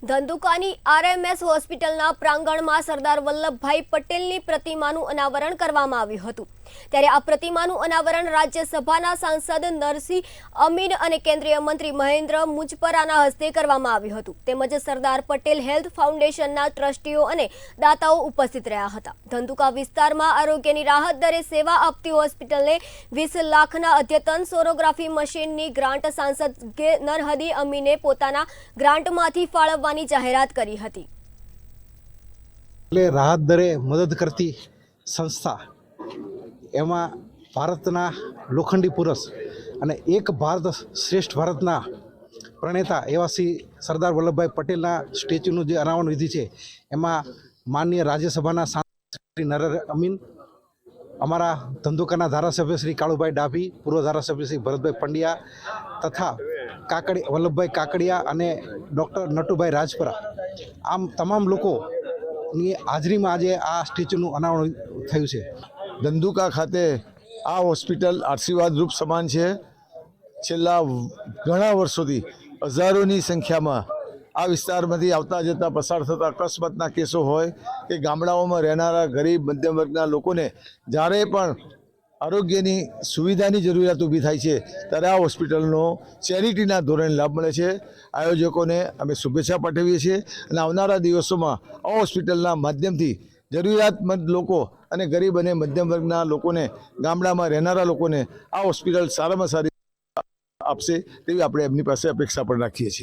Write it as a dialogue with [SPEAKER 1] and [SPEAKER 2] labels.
[SPEAKER 1] ધંધુકાની RMS હોસ્પિટલના પ્રાંગણમાં સરદાર વલ્લભભાઈ પટેલની પ્રતિમાનું અનાવરણ કરવામાં આવ્યું હતું। ત્યારે આ પ્રતિમાનું અનાવરણ રાજ્યસભાના સાંસદ નરસિંહ અમીન અને કેન્દ્રીય મંત્રી મહેન્દ્ર મુજપરાના હસ્તે કરવામાં આવ્યું હતું। તેમજ સરદાર પટેલ હેલ્થ ફાઉન્ડેશનના ટ્રસ્ટીઓ અને દાતાઓ ઉપસ્થિત રહ્યા હતા। ધંધુકા વિસ્તારમાં આરોગ્યની રાહત દરે સેવા આપતી હોસ્પિટલને 20 લાખના અદ્યતન સોનોગ્રાફી મશીનની ગ્રાન્ટ સાંસદ નરહદી અમીને પોતાના ગ્રાન્ટમાંથી ફાળવવાની જાહેરાત કરી હતી।
[SPEAKER 2] રાહત દરે મદદ કરતી સંસ્થા એમાં ભારતના લોખંડી પુરુષ અને એક ભારત શ્રેષ્ઠ ભારતના પ્રણેતા એવા શ્રી સરદાર વલ્લભભાઈ પટેલના સ્ટેચ્યુનું જે અનાવરણ વિધિ છે એમાં માનનીય રાજ્યસભાના સાંસદ શ્રી નરહદી અમીન, અમારા ધંધુકાના ધારાસભ્ય શ્રી કાળુભાઈ ડાભી, પૂર્વ ધારાસભ્ય શ્રી ભરતભાઈ પંડ્યા તથા વલ્લભભાઈ કાકડિયા અને ડૉક્ટર નટુભાઈ રાજપરા, આમ તમામ લોકોની હાજરીમાં આજે આ સ્ટેચ્યુનું અનાવરણ થયું છે।
[SPEAKER 3] ધંધુકા ખાતે આ હોસ્પિટલ આશીર્વાદ રૂપ સમાન છે। છેલ્લા ઘણા વર્ષોથી હજારોની સંખ્યામાં આ વિસ્તારમાંથી આવતા જતા પસાર થતા અકસ્માતના કેસો હોય કે ગામડાઓમાં રહેનારા ગરીબ મધ્યમ વર્ગના લોકોને જ્યારે પણ આરોગ્યની સુવિધાની જરૂરિયાત ઊભી થાય છે ત્યારે આ હોસ્પિટલનો ચેરિટીના ધોરણે લાભ મળે છે। આયોજકોને અમે શુભેચ્છા પાઠવીએ છીએ અને આવનારા દિવસોમાં આ હોસ્પિટલના માધ્યમથી જરૂરિયાતમંદ લોકો અને ગરીબ અને મધ્યમ વર્ગના લોકોને, ગામડામાં રહેનારા લોકોને આ હોસ્પિટલ સારામાં સારી આપશે તેવી આપણે એમની પાસે અપેક્ષા પણ રાખીએ છીએ।